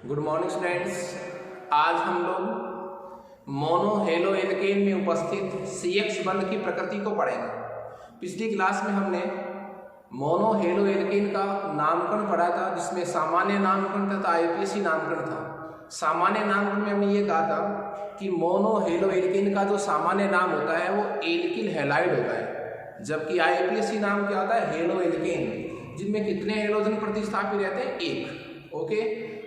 Good morning students. आज हम लोग मोनो हेलो एल्केन में उपस्थित CX बंध की प्रकृति को पढ़ेंगे। पिछली क्लास में हमने मोनो हेलो एल्केन का नामकरण पढ़ा था, जिसमें सामान्य नामकरण तथा IUPAC नामकरण था। सामान्य नामकरण में हमने ये कहा था कि मोनो हेलो एल्केन का जो सामान्य नाम होता है वो एल्किल हैलाइड होता है, जबकि IUPAC नाम क्या होता है, हेलो एल्केन, जिनमें कितने हेलोजन प्रतिस्थापित रहते हैं, एक। ओके,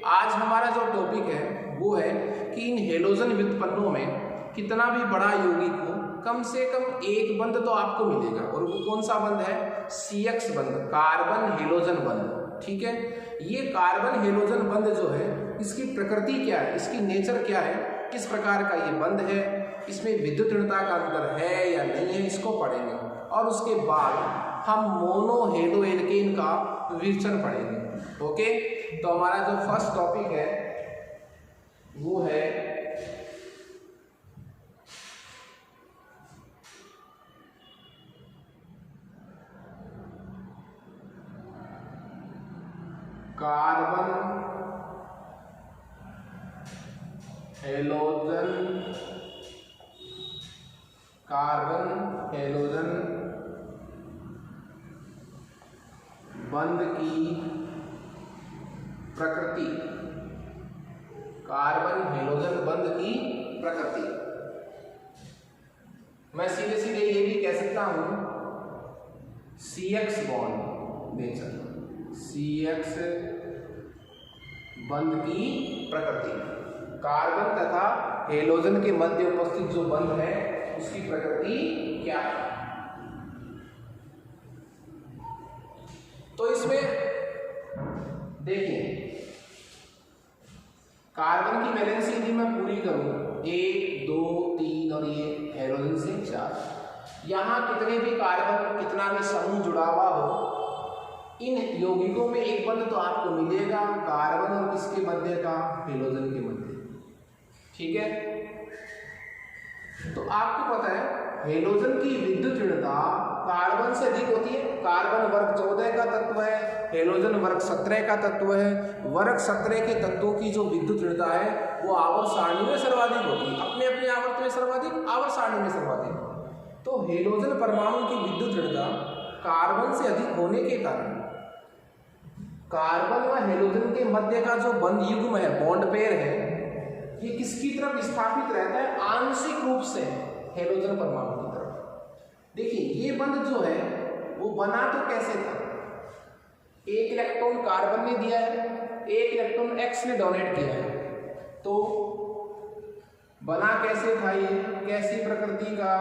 आज हमारा जो टॉपिक है वो है कि इन हेलोजन व्युत्पन्नों में कितना भी बड़ा यौगिक हो, कम से कम एक बंध तो आपको मिलेगा, और वो कौन सा बंध है, CX बंध, कार्बन हेलोजन बंध। ठीक है, ये कार्बन हेलोजन बंध जो है, इसकी प्रकृति क्या है, इसकी नेचर क्या है, किस प्रकार का ये बंध है, इसमें विद्युत ऋणता का अंतर है या नहीं है, इसको पढ़ेंगे। और उसके बाद हम मोनो हेलो एल्केन का विवेचन पढ़ेंगे। ओके, तो हमारा जो फर्स्ट टॉपिक है वो है कार्बन हेलोजन बंध की प्रकृति। कार्बन हेलोजन बंध की प्रकृति मैं सीधे सीधे ये भी कह सकता हूं, CX बॉन्ड नेचर, CX बंध की प्रकृति, कार्बन तथा हेलोजन के मध्य उपस्थित जो बंध है उसकी प्रकृति क्या है। तो इसमें देखिए, कार्बन की वैलेंसी यदि मैं पूरी करूं 1, 2, 3 और ये हेलोजन से 4, यहां कितने भी कार्बन, कितना भी समूह जुड़ा हुआ हो, इन यौगिकों में एक बंध तो आपको मिलेगा, कार्बन और किसके मध्य का, हेलोजन के मध्य। ठीक है, तो आपको पता है हेलोजन की विद्युत ऋणता कार्बन से अधिक होती है। कार्बन वर्ग 14 का तत्व है, हेलोजन वर्ग 17 का तत्व है। वर्ग 17 के तत्वों की जो विद्युत ऋणता है वो आवर्त सारणी में सर्वाधिक होती है, अपने अपने आवर्त में सर्वाधिक, आवर्त सारणी में सर्वाधिक। तो हेलोजन परमाणु की विद्युत ऋणता कार्बन से अधिक होने के कारण कार्बन व हेलोजन के मध्य का जो बंध युग्म है, बॉन्ड पेयर है, ये किसकी तरफ स्थापित रहता है, आंशिक रूप से हेलोजन परमाणु की तरफ। देखिए, ये बंध जो है वो बना तो कैसे था, एक इलेक्ट्रॉन कार्बन ने दिया है, एक इलेक्ट्रॉन X ने डोनेट किया है, तो बना कैसे था, ये कैसी प्रकृति का,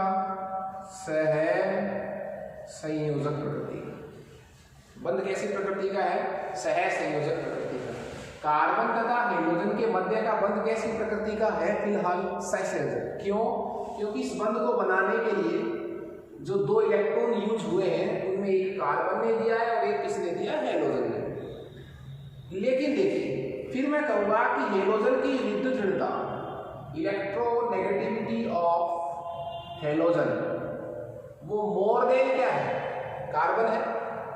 सह संयोजक प्रकृति का बंध। कैसी प्रकृति का है, सह संयोजक प्रकृति का। कार्बन तथा हेलोजन के मध्य का बंध कैसी प्रकृति का है, फिलहाल सहसंयोजक। क्यों? क्योंकि इस बंध को बनाने के लिए जो 2 इलेक्ट्रॉन यूज हुए हैं, उनमें एक कार्बन ने दिया है और एक किसने दिया, हेलोजन ने। लेकिन देखिए, फिर मैं कहूंगा कि हेलोजन की विद्युत ऋणता, इलेक्ट्रोनेगेटिविटी ऑफ हेलोजन, वो मोर देन क्या है, कार्बन है,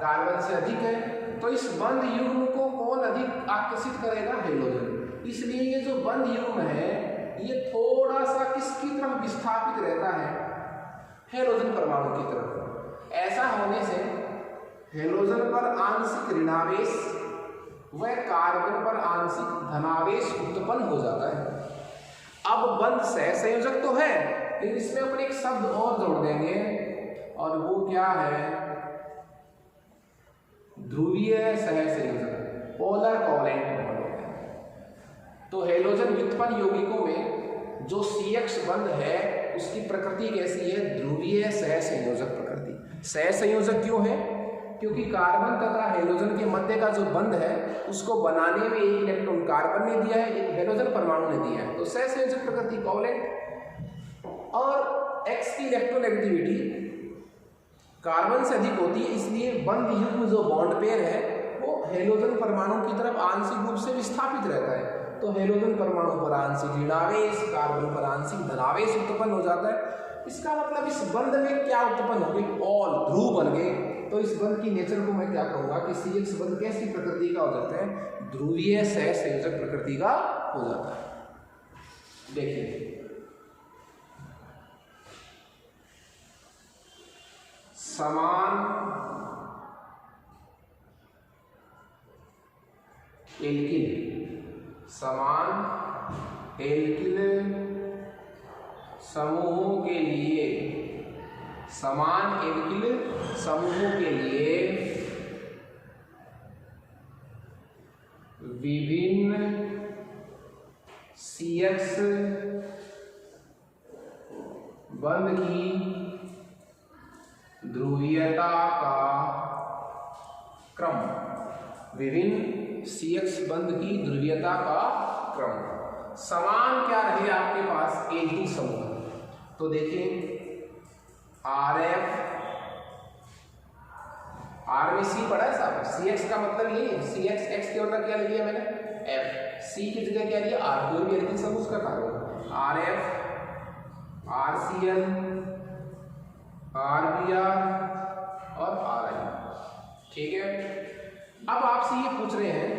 कार्बन से अधिक है। तो इस बंध युग्म को कौन अधिक आकर्षित करेगा, हेलोजन। इसलिए ये जो बंध युग्म है ये थोड़ा सा किसकी तरफ विस्थापित रहता है, हेलोजन परमाणु की तरफ। ऐसा होने से हेलोजन पर आंशिक ऋणावेश व कार्बन पर आंशिक धनावेश उत्पन्न हो जाता है। अब बंध सहसंयोजक तो है, लेकिन इसमें अपन एक शब्द और जोड़ देंगे, और वो क्या है, ध्रुवीय सहसंयोजक, पोलर कोवलेंट बॉन्ड। तो हेलोजन व्युत्पन्न यौगिकों में जो CX बंध है उसकी प्रकृति कैसी है, ध्रुवीय सहसंयोजक प्रकृति। सहसंयोजक क्यों है, क्योंकि कार्बन तथा हेलोजन के मध्य का जो बंध है उसको बनाने में एक इलेक्ट्रॉन कार्बन ने दिया है, एक हेलोजन परमाणु ने दिया है, तो सहसंयोजक प्रकृति, कोवलेंट। और X की इलेक्ट्रोनेगेटिविटी कार्बन से अधिक होती है, इसलिए बंध युग्म जो बॉन्ड पेयर है वो हेलोजन परमाणु की तरफ आंशिक रूप से विस्थापित रहता है। तो हेलोजन परमाणु पर आंशिक ऋणावेश, कार्बन पर आंशिक धनावेश उत्पन्न हो जाता है। इसका मतलब इस बंध में क्या उत्पन्न हो गई, ऑल ध्रुव बन गए, तो इस बंध की नेचर को मैं क्या कहूँगा कि CH बंध कैसी प्रकृति का हो जाता है, ध्रुवीय सहसंयोजक प्रकृति का हो जाता है। देखिए समान एल्किल समूहों के लिए, समान एल्किल समूहों के लिए विभिन्न CX बंध की ध्रुवीयता का क्रम, विभिन्न CX बंध की ध्रुवीयता का क्रम। समान क्या रहे आपके पास, एल्किल समूह। तो देखिए RF, R में C पढ़ा है साहब, CX का मतलब ये CX, X के मतलब क्या लिया मैंने F, C की जगह क्या लिया R, कोई भी एल्किल समूह उसका कार्बन, RF, RCl, RBr और RI। ठीक है, अब आपसे ये पूछ रहे हैं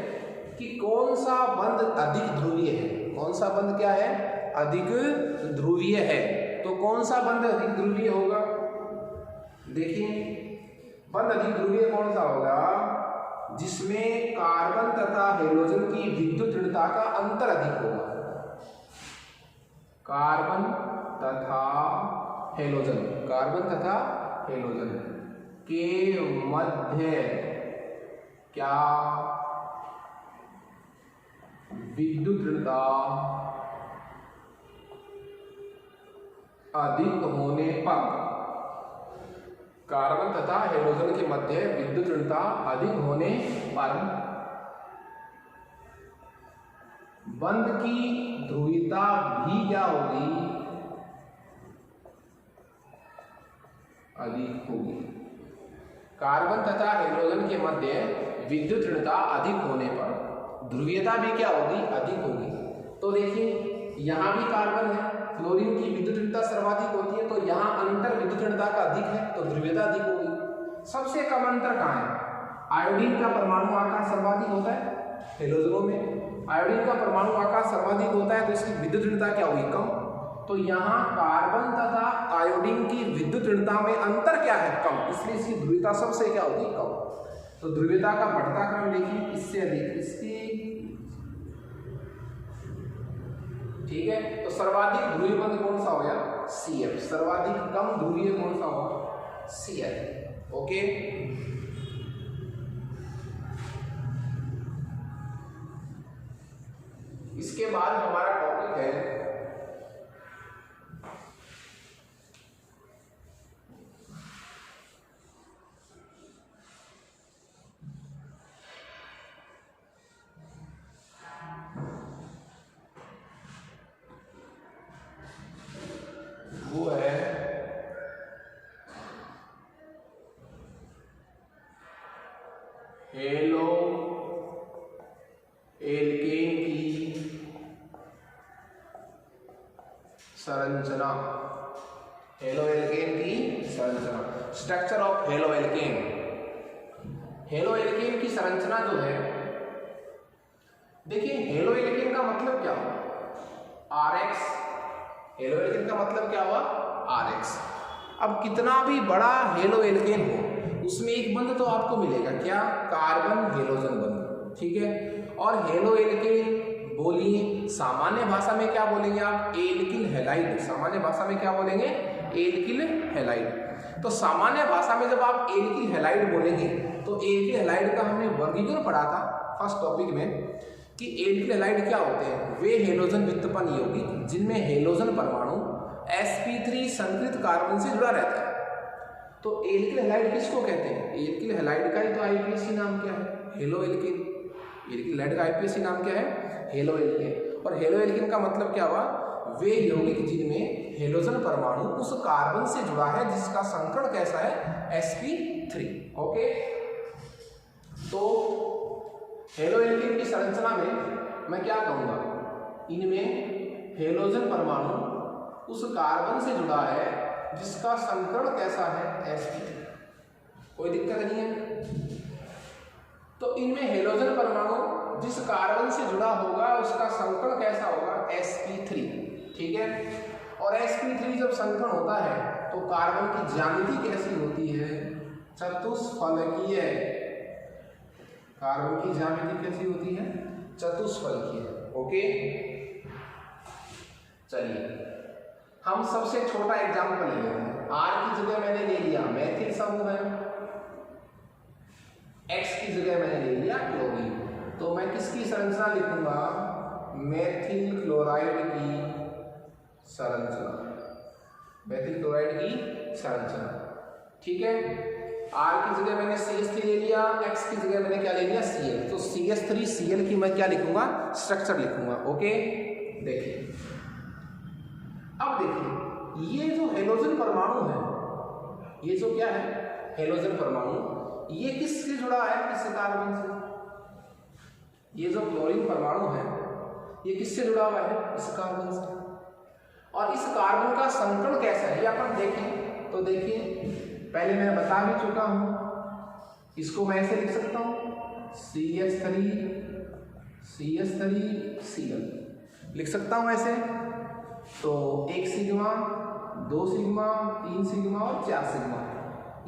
कि कौन सा बंध अधिक ध्रुवीय है, कौन सा बंध क्या है, अधिक ध्रुवीय है। तो कौन सा बंध अधिक ध्रुवीय होगा, देखिए बंध अधिक ध्रुवीय कौन सा होगा, जिसमें कार्बन तथा हेलोजन की विद्युत ऋणता का अंतर अधिक होगा। कार्बन तथा हेलोजन, कार्बन तथा हेलोजन के मध्य क्या विद्युत ऋणता अधिक होने पर, कार्बन तथा हेलोजन के मध्य विद्युत ऋणता अधिक होने पर बंध की ध्रुवीयता भी क्या होगी, अधिक होगी। कार्बन तथा हेलोजन के मध्य विद्युत ऋणता अधिक होने पर ध्रुवीयता भी क्या होगी, अधिक होगी। तो देखिए यहाँ भी कार्बन है, फ्लोरीन की विद्युत ऋणता सर्वाधिक होती है, तो यहाँ अंतर विद्युत ऋणता का अधिक है तो ध्रुवीयता अधिक होगी। सबसे कम अंतर कहाँ है, आयोडीन का परमाणु आकार सर्वाधिक होता है हेलोजनों में, आयोडीन का परमाणु आकार सर्वाधिक होता है तो इसकी विद्युत ऋणता क्या होगी, कम। तो यहाँ कार्बन तथा आयोडीन की विद्युत ऋणता में अंतर क्या है, कम, इसलिए इसकी ध्रुवीयता सबसे क्या होगी, कम। तो ध्रुवीयता का बढ़ता क्रम देखिए, इससे अधिक इसकी, ठीक है। तो सर्वाधिक ध्रुवीय बंध कौन सा होगा, CF, सर्वाधिक कम ध्रुवीय कौन सा होगा, CL। ओके, इसके बाद हमारा टॉपिक है वो है हेलो एल्केन की संरचना, हेलो एल्केन की संरचना, structure of halo alkane. Halo alkane की संरचना जो है, देखिए हेलो एल्केन का मतलब क्या हुआ, RX, हेलो एल्केन का मतलब क्या हुआ, RX। अब कितना भी बड़ा हेलो एल्केन हो उसमें एक बंध तो आपको मिलेगा, क्या, कार्बन हेलोजन बंध, ठीक है। और हेलो एल्केन बोलिए सामान्य भाषा में क्या बोलेंगे आप, एल्किल हैलाइड, सामान्य भाषा में क्या बोलेंगे, एल्किल हैलाइड। तो सामान्य भाषा में जब आप एल्किल हैलाइड बोलेंगे तो एल्किल हैलाइड का हमने वर्गीकरण पढ़ा था फर्स्ट टॉपिक में कि एल्किल हैलाइड क्या होते हैं, वे हेलोजन व्युत्पन्न यौगिक जिनमें हेलोजन परमाणु sp3 संकृत कार्बन से जुड़ा रहता है। तो एल्किल हैलाइड किसको कहते हैं, एल्किल हैलाइड का ही तो आईपीएससी नाम क्या है, हेलो एल्केन। एल्किल हैलाइड का आईपीएससी नाम क्या है, हेलो एल्केन। और हेलो एल्केन का मतलब क्या हुआ, वे यौगिक जिनमें हेलोजन परमाणु उस कार्बन से जुड़ा है जिसका संकरण कैसा है, sp3। ओके, तो हेलो एल्केन की संरचना में मैं क्या कहूँगा, इनमें हेलोजन परमाणु उस कार्बन से जुड़ा है जिसका संकरण कैसा है, sp3। कोई दिक्कत नहीं है। तो इनमें हेलोजन परमाणु जिस कार्बन से जुड़ा होगा उसका संकरण कैसा होगा, sp3, ठीक है। और sp3 जब संकरण होता है तो कार्बन की ज्यामिति कैसी होती है, चतुष्फलकीय। कार्बन की ज्यामिति कैसी होती है, चतुष्फलकीय। ओके, चलिए हम सबसे छोटा एग्जाम्पल ले लेते हैं। R की जगह मैंने ले लिया मैथिल समूह है, X की जगह मैंने ले लिया क्लोरीन। तो मैं किसकी संरचना लिखूंगा, मेथिल क्लोराइड की संरचना, मेथिल क्लोराइड की संरचना, ठीक है। R की जगह मैंने CH3 ले लिया, X की जगह मैंने क्या ले लिया, Cl। तो CH3Cl की मैं क्या लिखूंगा, स्ट्रक्चर लिखूंगा। ओके, देखिए अब देखिए ये जो हेलोजन परमाणु है, ये जो क्या है हेलोजन परमाणु, ये किससे जुड़ा है, किस कार्बन से। ये जो क्लोरीन परमाणु है ये किससे जुड़ा हुआ है, इस कार्बन से। और इस कार्बन का संकरण कैसा है ये अपन देखें तो देखिए, पहले मैं बता भी चुका हूं, इसको मैं ऐसे लिख सकता हूं CH3Cl लिख सकता हूं ऐसे। तो 1 सिग्मा, 2 सिग्मा, 3 सिग्मा और 4 सिग्मा।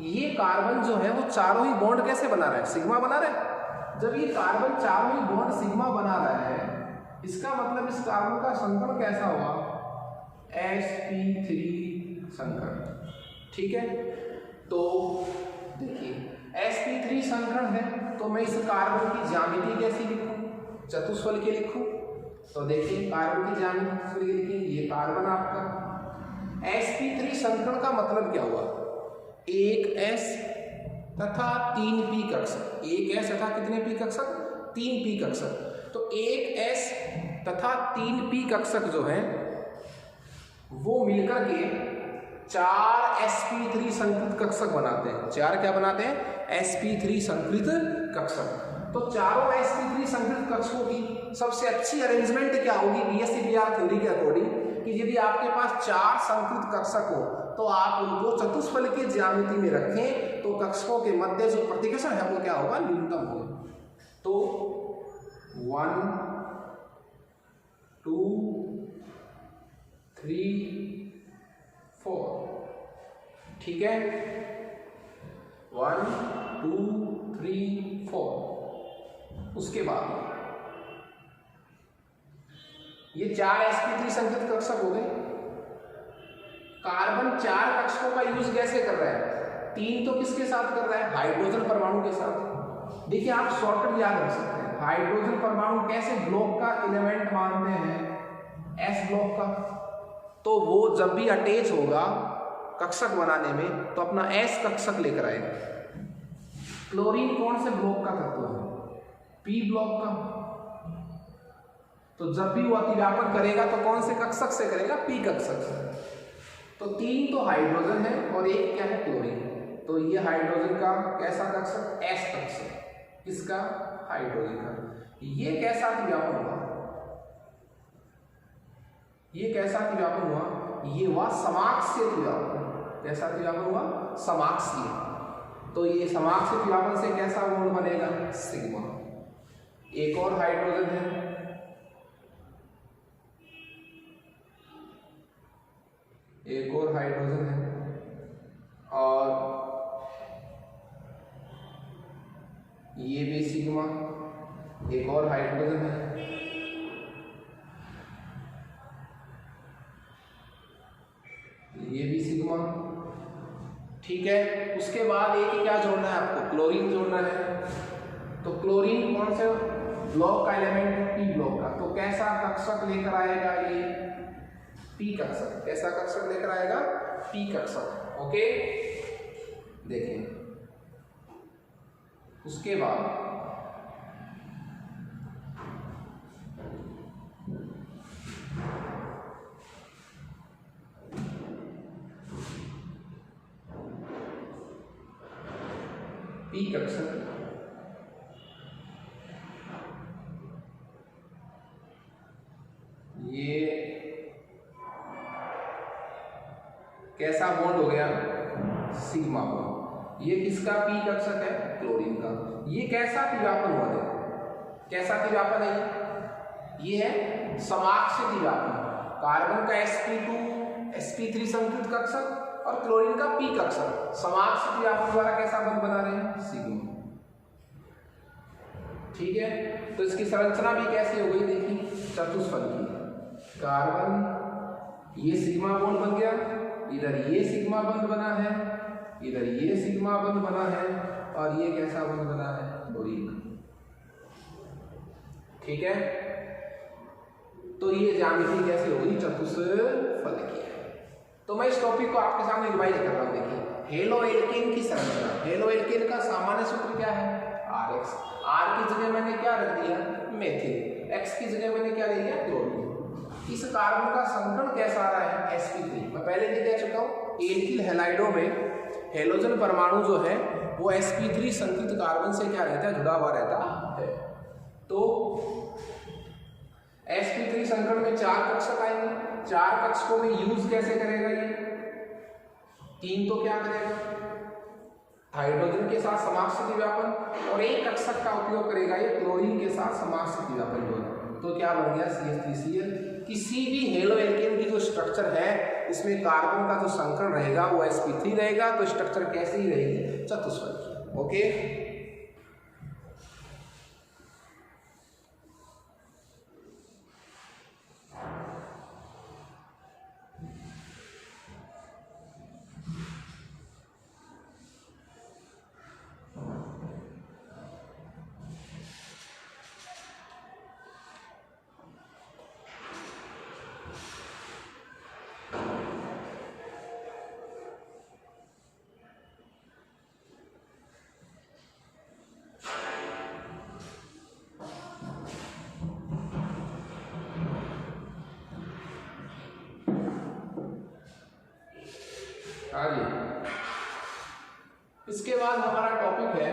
ये कार्बन जो है वो चारों ही बॉन्ड कैसे बना रहा है, सिग्मा बना रहा है। जब ये कार्बन चारों ही बॉन्ड सिग्मा बना रहा है, इसका मतलब इस कार्बन का संकरण कैसा हुआ, sp3 संकरण, ठीक है। तो देखिए sp3 संकरण है तो मैं इस कार्बन की ज्यामिति कैसी लिखूं, चतुष्फलकीय लिखूं। तो देखिए कार्बन की ज्यामिति लिखिए, ये कार्बन आपका। sp3 संकरण का मतलब क्या हुआ, 1s तथा 3p कक्षक, 1s तथा कितने p कक्षक, 3p कक्षक। तो 1s तथा 3p कक्षक जो है वो मिलकर के 4 sp3 संकृत कक्षक बनाते हैं। 4 क्या बनाते हैं, sp3 संकृत कक्षक। तो चारों sp3 संकृत कक्षकों की सबसे अच्छी अरेंजमेंट क्या होगी BSc-BR थ्योरी के अकॉर्डिंग, कि यदि आपके पास 4 संकृत कक्षक हो तो आप उनको चतुष्फलकीय ज्यामिति में रखें तो कक्षकों के मध्य जो प्रतिकर्षण है वो क्या होगा, न्यूनतम होगा। तो 1 2 3 4, ठीक है, 1 2 3 4। उसके बाद ये 4 sp3 संकृत कक्षक हो गए। कार्बन 4 कक्षकों का यूज कैसे कर रहा है, 3 तो किसके साथ कर रहा है, हाइड्रोजन परमाणु के साथ। देखिए आप शॉर्टकट याद रख सकते हैं, हाइड्रोजन परमाणु कैसे ब्लॉक का एलिमेंट मानते हैं, s ब्लॉक का। तो वो जब भी अटैच होगा कक्षक बनाने में तो अपना s कक्षक लेकर आएगा। क्लोरीन कौन से ब्लॉक का तत्व है, p ब्लॉक का। तो जब भी वो अतिव्यापन करेगा तो कौन से कक्षक से करेगा, p कक्षक से। तो 3 तो हाइड्रोजन है और 1 क्या है, क्लोरीन। तो ये हाइड्रोजन का कैसा कक्षक, s कक्षक, किसका, हाइड्रोजन का। ये कैसा अतिव्यापन हुआ, ये कैसा अतिव्यापन हुआ, ये हुआ समाक्षीय अतिव्यापन। कैसा अतिव्यापन हुआ, समाक्षीय। तो ये समाक्षीय अतिव्यापन से कैसा बॉन्ड बनेगा, सिग्मा। एक और हाइड्रोजन है, एक और हाइड्रोजन है और ये भी सिग्मा, एक और हाइड्रोजन है, ये भी सिग्मा, ठीक है। उसके बाद एक क्या जोड़ना है आपको, क्लोरीन जोड़ना है। तो क्लोरीन कौन से ब्लॉक का एलिमेंट है, p ब्लॉक का। तो कैसा कक्षक लेकर आएगा ये, p कक्षक। कैसा कक्षक लेकर आएगा, p कक्षक। ओके, देखिए उसके बाद p कक्षक ये कैसा बॉन्ड हो गया, सिग्मा बॉन्ड। ये किसका पी कक्षक है? क्लोरीन का। ये कैसा तिव्यापन हुआ? देखो कैसा तिव्यापन है ये है समाक्षीय तिव्यापन। कार्बन का sp2 sp3 संकृत कक्षक और क्लोरीन का p कक्षक समाक्षीय तिव्यापन द्वारा कैसा बंध बना रहे हैं? सिग्मा। ठीक है, तो इसकी संरचना भी कैसी हो गई? देखिए चतुष्फलकी। कार्बन ये सिग्मा बॉन्ड बन गया, इधर ये सिग्मा बंध बना है, इधर ये सिग्मा बंध बना है और ये कैसा बंध बना है? क्लोरीन। ठीक है, तो ये ज्यामिति कैसे होगी? चतुष्फलकीय। तो मैं इस टॉपिक को आपके सामने रिवाइज कर रहा हूं। देखिए हेलो एल्केन की संरचना। हेलो एल्केन का सामान्य सूत्र क्या है? RX। R की जगह मैंने क्या रख दिया? मेथिल। X की जगह मैंने क्या ले लिया? क्लोरीन। इस कार्बन का संकरण कैसा आ रहा है? sp3। मैं पहले भी कह चुका हूं एल्किल हैलाइडों में हेलोजन परमाणु जो है वो sp3 संकृत कार्बन से क्या रहता है? जुड़ा हुआ रहता है। तो sp3 संकरण में 4 कक्षक आएंगे। 4 कक्षकों में यूज कैसे करेगा? ये 3 तो क्या करेगा? हाइड्रोजन के साथ समाक्षीय तिव्यापन और 1 कक्षक का उपयोग करेगा ये क्लोरीन के साथ समाक्षीय तिव्यापन द्वारा। तो क्या बन गया? CH3Cl। किसी भी हेलो एल्केन की जो स्ट्रक्चर है इसमें कार्बन का जो संकरण रहेगा वो sp3 रहेगा, तो स्ट्रक्चर कैसी ही रहेगी? चतुष्फलकीय। ओके, आगे इसके बाद हमारा टॉपिक है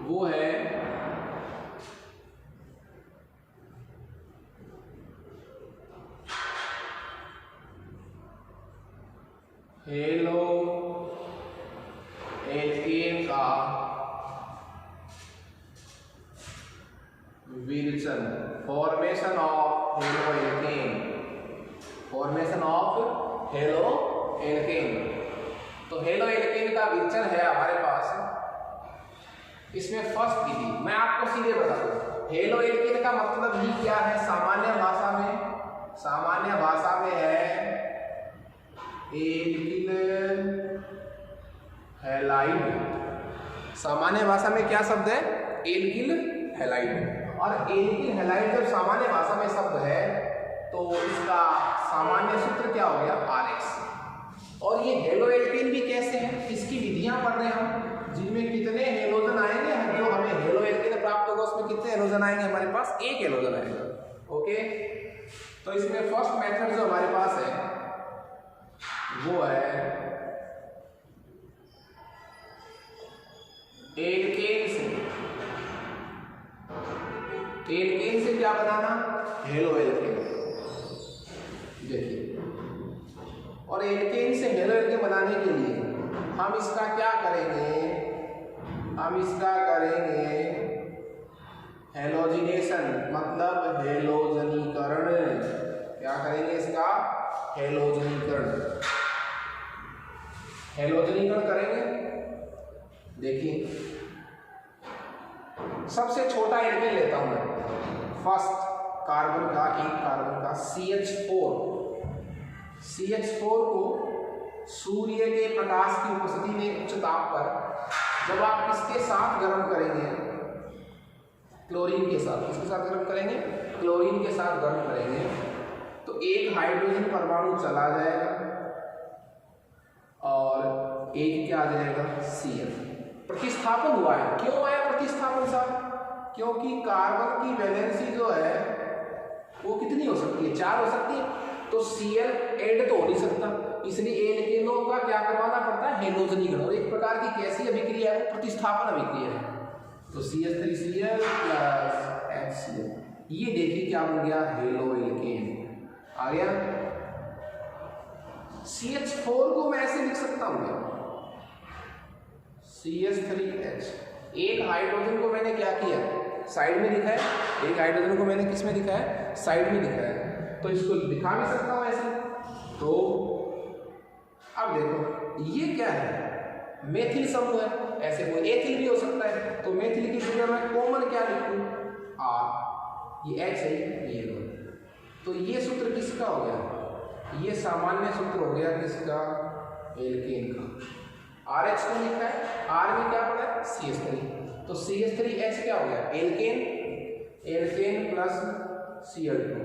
वो है हेलो एल्केन का विरचन। Formation of haloalkane. Formation of haloalkane. तो हेलो एल्केन का विरचन है हमारे पास। इसमें फर्स्ट विधि मैं आपको सीधे बता दूं। हेलो एल्केन का मतलब ही क्या है? सामान्य भाषा में, सामान्य भाषा में है एल्किल हैलाइड। सामान्य भाषा में क्या शब्द है? Alkyl halide. और एल्किल हैलाइड जब सामान्य भाषा में शब्द है तो इसका सामान्य सूत्र क्या हो गया? RX। और ये हेलो एल्केन भी कैसे हैं? इसकी विधियां पढ़ रहे हैं हम, जिनमें कितने हेलोजन आएंगे, जो हमें हेलो एल्केन प्राप्त होगा उसमें कितने हेलोजन आएंगे? हमारे पास 1 हेलोजन आएगा। ओके, तो इसमें फर्स्ट मेथड जो हमारे पास है वो है एल्केन से। एल्केन से क्या बनाना? Halo alkane. देखिए, और एल्केन से हेलो एल्केन बनाने के लिए हम इसका क्या करेंगे? हम इसका करेंगे हेलोजिनेशन, मतलब हेलोजनीकरण। क्या करेंगे इसका? हेलोजनीकरण। हेलोजनीकरण करेंगे। देखिए सबसे छोटा एल्केन लेता हूं मैं। फर्स्ट कार्बन का, एक कार्बन का CH4। CH4 को सूर्य के प्रकाश की उपस्थिति में उच्च ताप पर जब आप इसके साथ गर्म करेंगे, क्लोरीन के साथ, किसके साथ गर्म करेंगे? क्लोरीन के साथ गर्म करेंगे, तो एक हाइड्रोजन परमाणु चला जाएगा और एक क्या आ जाएगा? Cl। प्रतिस्थापन हुआ है। क्यों आया प्रतिस्थापन साहब? क्योंकि कार्बन की वैलेंसी जो है वो कितनी हो सकती है? 4 हो सकती है, तो Cl ऐड तो हो नहीं सकता, इसलिए एल्केनों का क्या करवाना पड़ता है? हेलोजनीकरण। और एक प्रकार की कैसी अभिक्रिया है? प्रतिस्थापन अभिक्रिया है। तो CH3Cl प्लस HCl, ये देखिए क्या बन गया? हेलो एल्केन आ गया। CH4 को मैं ऐसे लिख सकता हूँ क्या? CH3H। एक हाइड्रोजन को मैंने क्या किया, साइड में लिखा है, एक हाइड्रोजन को मैंने किस में लिखा है, साइड में लिखा है, तो इसको दिखा भी सकता हूँ ऐसे। तो अब देखो ये क्या है, मेथिल समूह है, ऐसे कोई एथिल भी हो सकता है, तो मेथिल की जगह मैं कॉमन क्या लिखूं, R, ये H है, ये लो। तो ये सूत्र किसका हो गया, ये सामान्य सूत्र हो गया किसका, एल्केन का। RH को लिखा है, R में क्या पड़ा है, CH3, तो CH3H क्या हो गया, alkane, alkane plus Cl2,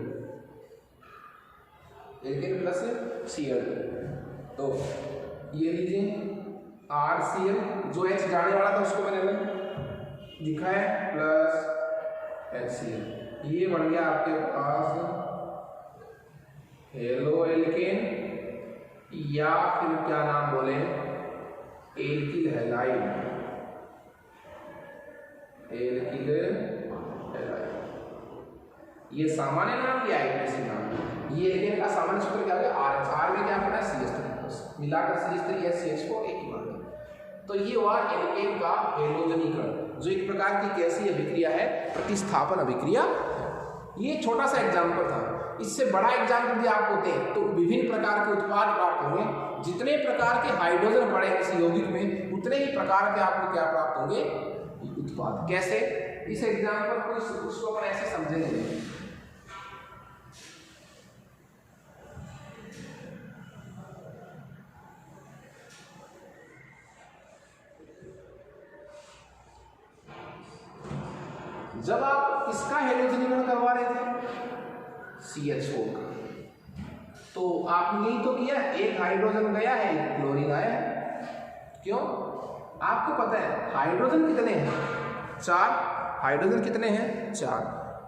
alkane plus Cl2। तो ये लीजिए RCl, जो H जाने वाला था उसको मैंने लिखा है, प्लस HCl, ये बन गया आपके पास हेलो एल्केन, या फिर क्या नाम बोले, एल्किल हैलाइड, एल्किल हैलाइड। ये सामान्य नाम या आईपीसी नाम, ये एल्केन का सामान्य सूत्र क्या है, RH, R में क्या पड़ा है, CH3, मिलाकर CH3 CH को एक ही मान। तो ये हुआ एल्केन का हेलोजनीकरण, जो एक प्रकार की कैसी अभिक्रिया है, प्रतिस्थापन अभिक्रिया है। ये छोटा सा एग्जाम्पल था, इससे बड़ा एग्जाम्पल भी आप होते हैं तो विभिन्न प्रकार के उत्पाद प्राप्त होंगे। जितने प्रकार के हाइड्रोजन पड़े इस यौगिक में, उतने ही प्रकार के आपको क्या प्राप्त होंगे, उत्पाद। कैसे, इस एग्जाम्पल को उसको अपन ऐसे समझेंगे। जब आप किसका हेलोजनीकरण करवा रहे थे, CH4 का, तो आपने ही तो किया, एक हाइड्रोजन गया है, एक क्लोरीन आया है। क्यों, आपको पता है हाइड्रोजन कितने हैं, 4, हाइड्रोजन कितने हैं, 4।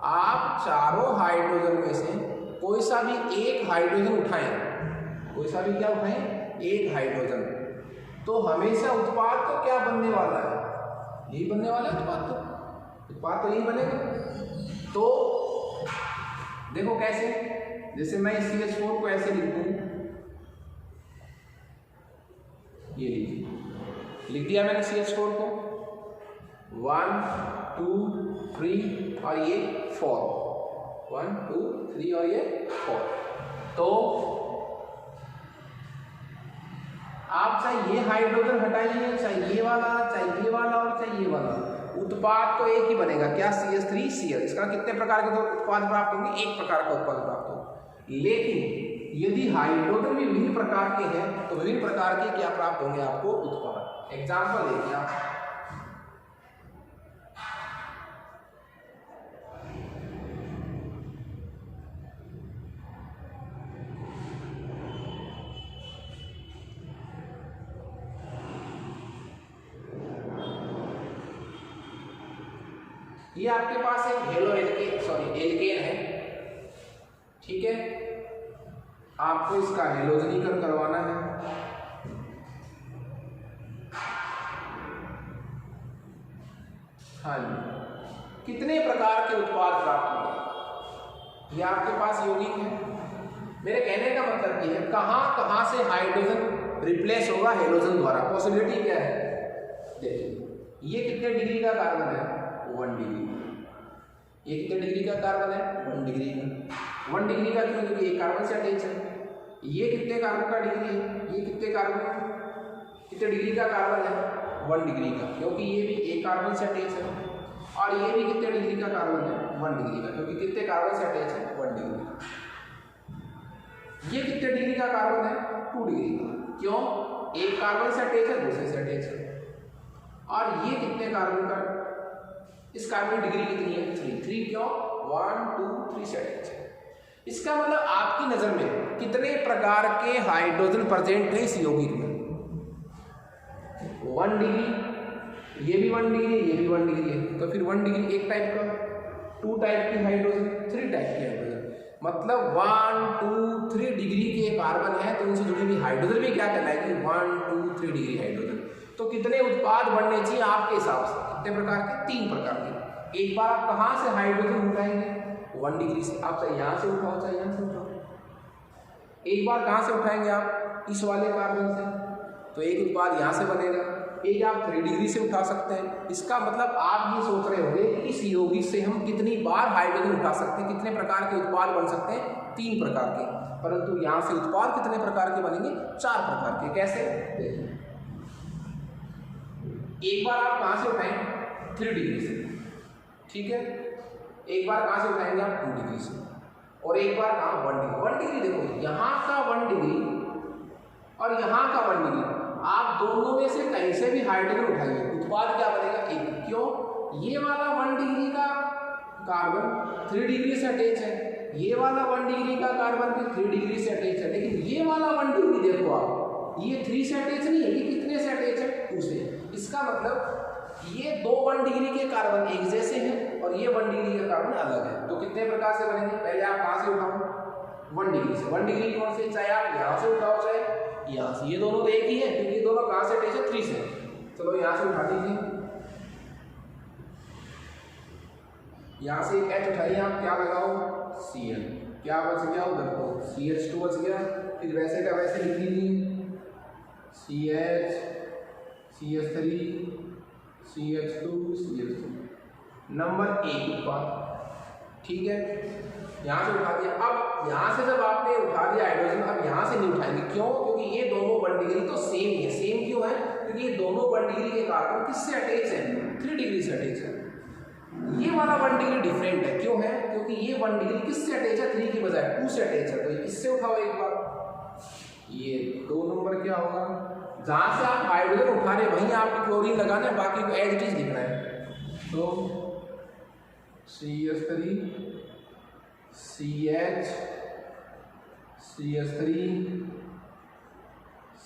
आप चारों हाइड्रोजन में से कोई सा भी एक हाइड्रोजन उठाएं, कोई सा भी क्या उठाएं, एक हाइड्रोजन, तो हमेशा उत्पाद तो क्या बनने वाला है, यही बनने वाला है उत्पाद, तो यही बनेगा। तो देखो कैसे, जैसे मैं CH4 को ऐसे लिख दूं, ये लीजिए, लिख दिया मैंने CH4 को, 1 2 3 और ये 4, 1 2 3 और ये 4। तो आप चाहे ये हाइड्रोजन हटाइए, चाहे ये वाला, चाहे ये वाला और चाहे ये वाला, उत्पाद तो एक ही बनेगा, क्या, CH3Cl। इसका कितने प्रकार के उत्पाद प्राप्त होंगे, एक प्रकार का उत्पाद प्राप्त होगा। लेकिन यदि हाइड्रोजन भी विभिन्न प्रकार के हैं, तो विभिन्न प्रकार के क्या प्राप्त होंगे आपको, उत्पाद। एग्जाम्पल देखिए आप, ये आपके पास एक हेलो एल्केन है, ठीक है, आपको इसका हेलोजनीकरण करवाना है। हाँ जी, कितने प्रकार के उत्पाद प्राप्त होंगे, ये आपके पास यौगिक है। मेरे कहने का मतलब ये है, कहां कहां से हाइड्रोजन रिप्लेस होगा हेलोजन द्वारा, पॉसिबिलिटी क्या है। देखिए ये कितने डिग्री का कार्बन है, 1 डिग्री। ये कितने डिग्री का कार्बन है, 1 डिग्री का। 1 डिग्री का क्यों, क्योंकि एक कार्बन से अटैच है। ये कितने कार्बन का डिग्री है, ये कितने डिग्री का कार्बन है, 1 डिग्री का, क्योंकि ये भी एक कार्बन से अटैच है। और ये भी कितने डिग्री का कार्बन है, 1 डिग्री का, क्योंकि कितने कार्बन से अटैच है, 1 डिग्री का। ये कितने डिग्री का कार्बन है, 2 डिग्री का, क्यों, एक कार्बन से अटैच है, दूसरे से अटैच है। और ये कितने कार्बन का, इस कार्बन की डिग्री कितनी है, 3 क्यों, 1 2 3 से अटैच है। इसका मतलब आपकी नजर में कितने प्रकार के हाइड्रोजन प्रेजेंट है इस यौगिक में, 1 डिग्री, ये भी 1 डिग्री, ये भी 1 डिग्री है, तो फिर 1 डिग्री एक टाइप का, 2 टाइप की हाइड्रोजन, 3 टाइप की हाइड्रोजन, मतलब 1 2 3 डिग्री के कार्बन है, तो उनसे जुड़ी हुई हाइड्रोजन भी क्या कहलाएगी, 1 2 3 डिग्री हाइड्रोजन। तो कितने उत्पाद बनने चाहिए आपके हिसाब से, कितने प्रकार के, 3 प्रकार के। एक बार आप कहां से हाइड्रोजन उठाएंगे, 1 डिग्री से, आप चाहे यहां से उठाओ चाहे यहां से उठाओ। एक बार कहां से उठाएंगे आप, इस वाले कार्बन से, तो एक उत्पाद यहाँ से बनेगा। एक आप 3 डिग्री से उठा सकते हैं। इसका मतलब आप ये सोच रहे होंगे कि इस यौगिक से हम कितनी बार हाइड्रोजन उठा सकते हैं, कितने प्रकार के उत्पाद बन सकते हैं, 3 प्रकार के। परंतु यहाँ से उत्पाद कितने प्रकार के बनेंगे, 4 प्रकार के। कैसे, देखिए एक बार आप कहाँ से उठाएं, 3 डिग्री से, ठीक है। एक बार कहाँ से उठाएंगे आप, 2 डिग्री से, और एक बार कहाँ, 1 डिग्री। 1 डिग्री देखो, यहाँ का 1 डिग्री और यहाँ का 1 डिग्री, आप दोनों में से कहीं से भी हाइड्रोजन उठाइए, उत्पाद क्या बनेगा, एक। क्यों, ये वाला 1 डिग्री का कार्बन 3 डिग्री से अटैच है, ये वाला 1 डिग्री का कार्बन भी 3 डिग्री से अटैच है, लेकिन ये वाला 1 डिग्री देखो आप, ये 3 से अटैच नहीं है, ये कितने से अटैच है, 2 से। इसका मतलब ये 2 1 डिग्री के कार्बन एक जैसे हैं और ये 1 डिग्री का कार्बन अलग है। तो कितने प्रकार से बनेंगे, पहले आप कहाँ से उठाओ, 1 डिग्री से। 1 डिग्री कौन से, चाहे आप यहाँ से उठाओ चाहे यहाँ से, ये दोनों तो एक ही है क्योंकि ये दोनों कहाँ से अटैच है, 3 से। चलो यहाँ से उठा दीजिए, यहाँ से एक H उठाइए आप, क्या लगाओ, Cl, क्या बच गया उधर, तो CH2 बच गया। फिर वैसे का वैसे लिख लीजिए, CH, CH3, CH2, CH2, number 1 उत्पाद, ठीक है। यहाँ से उठा दिया। अब यहाँ से जब आपने उठा दिया हाइड्रोजन, अब यहाँ से नहीं उठाएंगे, क्यों, क्योंकि ये दोनों 1 डिग्री तो सेम ही है। सेम क्यों है, क्योंकि ये दोनों 1 डिग्री के कार्बन किससे अटैच है, 3 डिग्री से अटैच है। ये वाला 1 डिग्री डिफरेंट है, क्यों है, क्योंकि ये 1 डिग्री किससे अटैच है, 3 की बजाय 2 से अटैच है। तो इससे उठाओ एक बार, ये 2 नंबर क्या होगा, जहाँ से आप हाइड्रोजन उठा रहे वहीं आपको क्लोरीन लगाना है, बाकी को एज इट इज लिखना है। तो CH3, CH, CH3,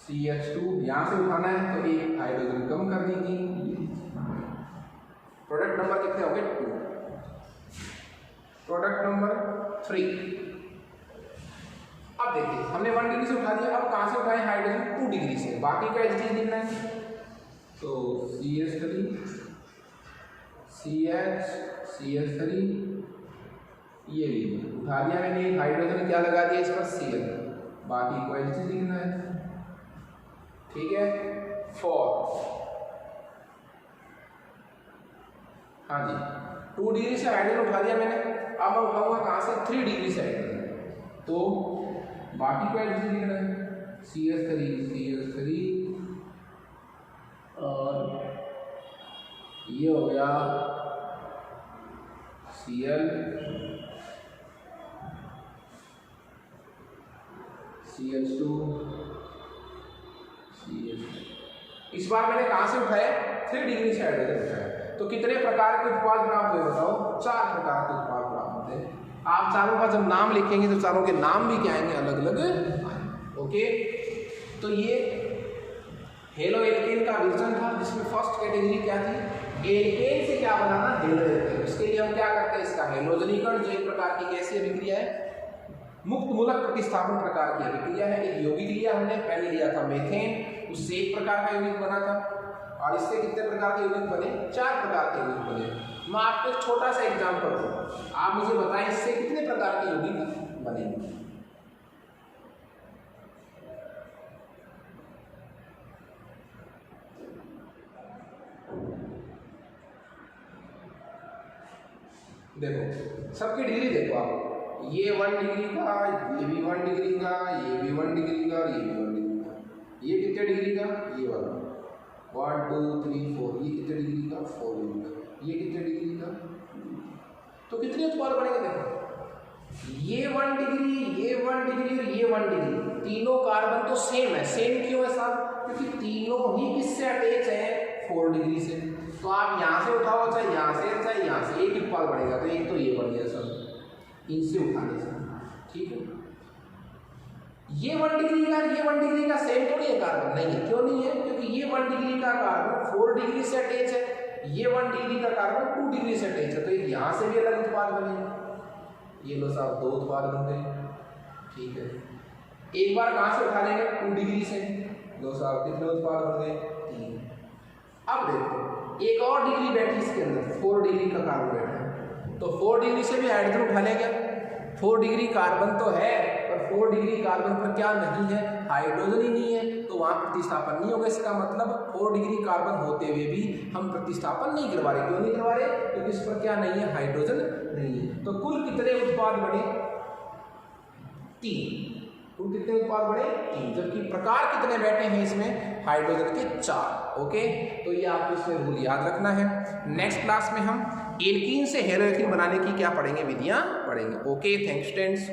CH2, यहाँ से उठाना है तो एक हाइड्रोजन कम कर दीजिए। प्रोडक्ट नंबर कितने हो गए, 2। प्रोडक्ट नंबर 3, अब देखिए हमने 1 डिग्री से उठा दिया। अब कहाँ से उठाए हाइड्रोजन, 2 डिग्री से, बाकी का एच लिखना है। तो CH3, CH, CH3, ये लीजिए उठा दिया मैंने, हाइड्रोजन क्या लगा दिया इस पर, Cl, बाकी को एच लिखना है, ठीक है। 4, हाँ जी, 2 डिग्री से हाइड्रोजन उठा दिया मैंने। अब मैं उठाऊंगा कहाँ से, 3 डिग्री से हाइड्रोजन, तो बाकी को एच लिखना है, CH3, CH3, और ये हो गया Cl, CH2, CH3। इस बार मैंने कहाँ से उठाया, 3 डिग्री से हाइड्रोजन उठाया। तो कितने प्रकार के उत्पाद प्राप्त हुए बताओ, 4 प्रकार के उत्पाद प्राप्त होते हैं। आप चारों का जब नाम लिखेंगे तो चारों के नाम भी क्या आएंगे, अलग अलग आएंगे। ओके, तो ये हेलो एल्केन का विजन था, जिसमें फर्स्ट कैटेगरी क्या थी, एल्केन से क्या बनाना, हेलो एल्केन। इसके लिए हम क्या करते हैं, इसका हेलोजनीकरण, जो एक प्रकार की कैसी अभिक्रिया है, मुक्त मूलक प्रतिस्थापन प्रकार की अभिक्रिया है। एक यौगिक लिया हमने, पहले लिया था मीथेन, उससे एक प्रकार का यौगिक बना था, और इससे कितने प्रकार के यौगिक बने, 4 प्रकार के यौगिक बने। मैं आपको एक छोटा सा एग्जांपल दूं, आप मुझे बताएं इससे कितने प्रकार के यौगिक बनेंगे। देखो सबकी डिग्री देखो आप, ये 1 डिग्री का, ये भी 1 डिग्री का, ये भी 1 डिग्री का, और ये भी 1 डिग्री का। ये कितने डिग्री का, ये वाला 1 2 3 4, ये कितने डिग्री का, 4 डिग्री का। ये कितने डिग्री का, तो कितने उत्पाद बनेंगे देखो, ये 1 डिग्री, ये 1 डिग्री और ये 1 डिग्री, तीनों कार्बन तो सेम है। सेम क्यों है साहब, क्योंकि तीनों ही किससे अटैच है, 4 डिग्री से। तो आप यहाँ से उठाओ चाहे यहाँ से, चाहे यहाँ से, एक उत्पाद बढ़ेगा। तो एक तो ये बढ़ गया सर, इनसे उठाने से, ठीक है। ये 1 डिग्री का, ये 1 डिग्री का सेम थोड़ी है कार्बन, नहीं है। क्यों नहीं है, क्योंकि ये 1 डिग्री का कार्बन 4 डिग्री से अटैच है, ये 1 डिग्री का कार्बन 2 डिग्री से अटैच है। तो यहाँ से भी अलग उत्पाद बनेंगे। ये लो साहब 2 उत्पाद बन गए, ठीक है। एक बार कहाँ से उठा लेंगे, 2 डिग्री से, लो साहब कितने उत्पाद बन गए, 3। अब देखो एक और डिग्री बैठी इसके अंदर, 4 डिग्री का कार्बन बैठा है, तो 4 डिग्री से भी हाइड्रोजन उठा लेंगे। 4 डिग्री कार्बन तो है, और 4 डिग्री कार्बन पर क्या नहीं है, हाइड्रोजन ही नहीं है, तो वहाँ प्रतिस्थापन नहीं होगा। इसका मतलब 4 डिग्री कार्बन होते हुए भी हम प्रतिस्थापन नहीं करवा रहे। क्यों नहीं करवा रहे? क्योंकि इस पर क्या नहीं है, हाइड्रोजन नहीं है। तो कुल कितने उत्पाद बने? 3। कुल कितने उत्पाद बने? 3। जबकि प्रकार कितने बैठे हैं इसमें? हाइड्रोजन के 4। ओके, तो ये आपको इसमें रूल याद रखना है। नेक्स्ट क्लास में हम एल्कीन से हेलो एल्कीन बनाने की क्या पढ़ेंगे? विधियां पढ़ेंगे। Okay, thanks students.